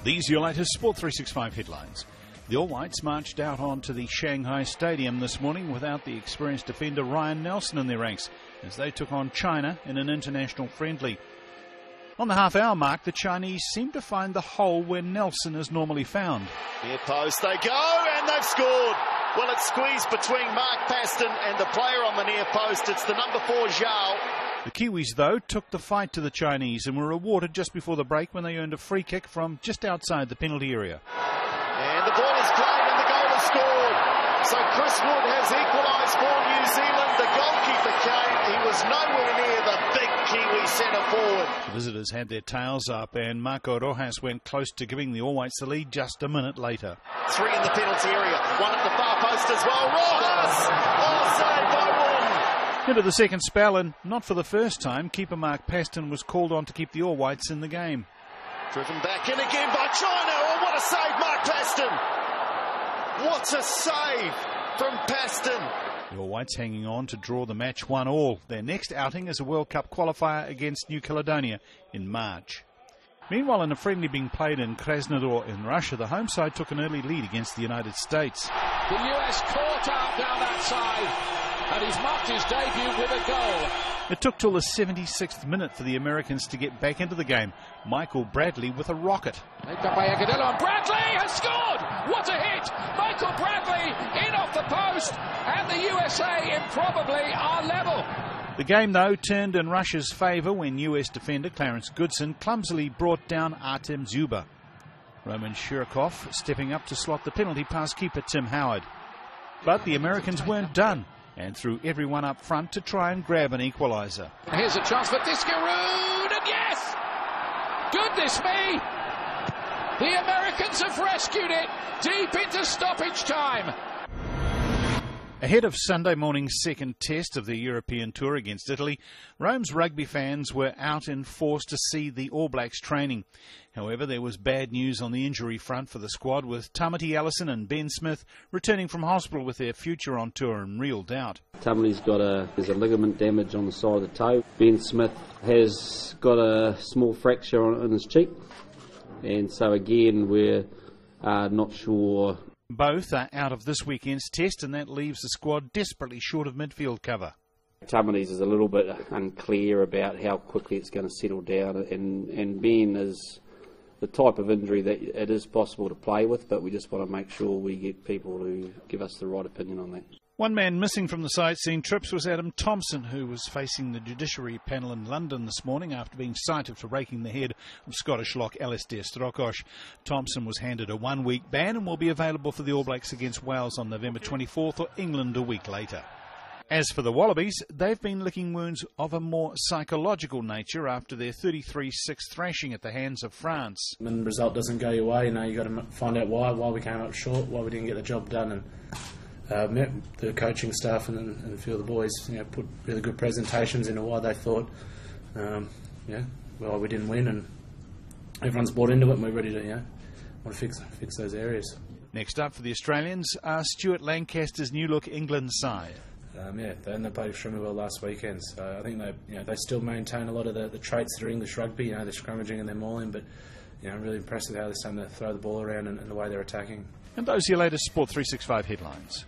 These are your latest Sport 365 headlines. The All Whites marched out onto the Shanghai Stadium this morning without the experienced defender Ryan Nelson in their ranks as they took on China in an international friendly. On the half-hour mark, the Chinese seemed to find the hole where Nelson is normally found. Near post they go, and they've scored. Well, it's squeezed between Mark Paston and the player on the near post. It's the number 4, Zhao. The Kiwis, though, took the fight to the Chinese and were rewarded just before the break when they earned a free kick from just outside the penalty area. And the ball is played and the goal is scored. So Chris Wood has equalised for New Zealand. The goalkeeper came. He was nowhere near the big Kiwi centre forward. The visitors had their tails up and Marco Rojas went close to giving the All Whites the lead just a minute later. 3 in the penalty area. 1 at the far post as well. Rojas! Oh, saved by Wood. Into the second spell, and not for the first time, keeper Mark Paston was called on to keep the All Whites in the game. Driven back in again by China. Oh, what a save, Mark Paston! What a save from Paston! The All Whites hanging on to draw the match 1-1. Their next outing is a World Cup qualifier against New Caledonia in March. Meanwhile, in a friendly being played in Krasnodar in Russia, the home side took an early lead against the United States. The US caught up down that side, and he's marked his debut with a goal. It took till the 76th minute for the Americans to get back into the game. Michael Bradley with a rocket. Picked up by Agudelo, and Bradley has scored! What a hit! Michael Bradley in off the post, and the USA improbably are level. The game, though, turned in Russia's favour when US defender Clarence Goodson clumsily brought down Artem Zuba. Roman Shirokov stepping up to slot the penalty past keeper Tim Howard. But the Americans weren't done and threw everyone up front to try and grab an equaliser. Here's a chance for Discaroon, and yes! Goodness me! The Americans have rescued it deep into stoppage time. Ahead of Sunday morning's second test of the European Tour against Italy, Rome's rugby fans were out in force to see the All Blacks training. However, there was bad news on the injury front for the squad, with Tamati Ellison and Ben Smith returning from hospital with their future on tour in real doubt. Tamati's there's a ligament damage on the side of the toe. Ben Smith has got a small fracture on his cheek, and so again we're not sure. Both are out of this weekend's test, and that leaves the squad desperately short of midfield cover. Tamati's is a little bit unclear about how quickly it's going to settle down, and Ben is the type of injury that it is possible to play with, but we just want to make sure we get people who give us the right opinion on that. One man missing from the sightseeing trips was Adam Thompson, who was facing the judiciary panel in London this morning after being cited for raking the head of Scottish lock Alistair Strokosch. Thompson was handed a 1-week ban and will be available for the All Blacks against Wales on November 24th or England a week later. As for the Wallabies, they've been licking wounds of a more psychological nature after their 33-6 thrashing at the hands of France. When the result doesn't go your way, you've got to find out why we came up short, why we didn't get the job done, and met the coaching staff and a few of the boys, put really good presentations into why they thought, why we didn't win, and everyone's bought into it, and we're ready to, want to fix those areas. Next up for the Australians are Stuart Lancaster's new look England side. They played extremely well last weekend, so I think they still maintain a lot of the traits that are English rugby, the scrummaging and their mauling, but I'm really impressed with how they're starting to throw the ball around and the way they're attacking. And those are your latest Sport 365 headlines.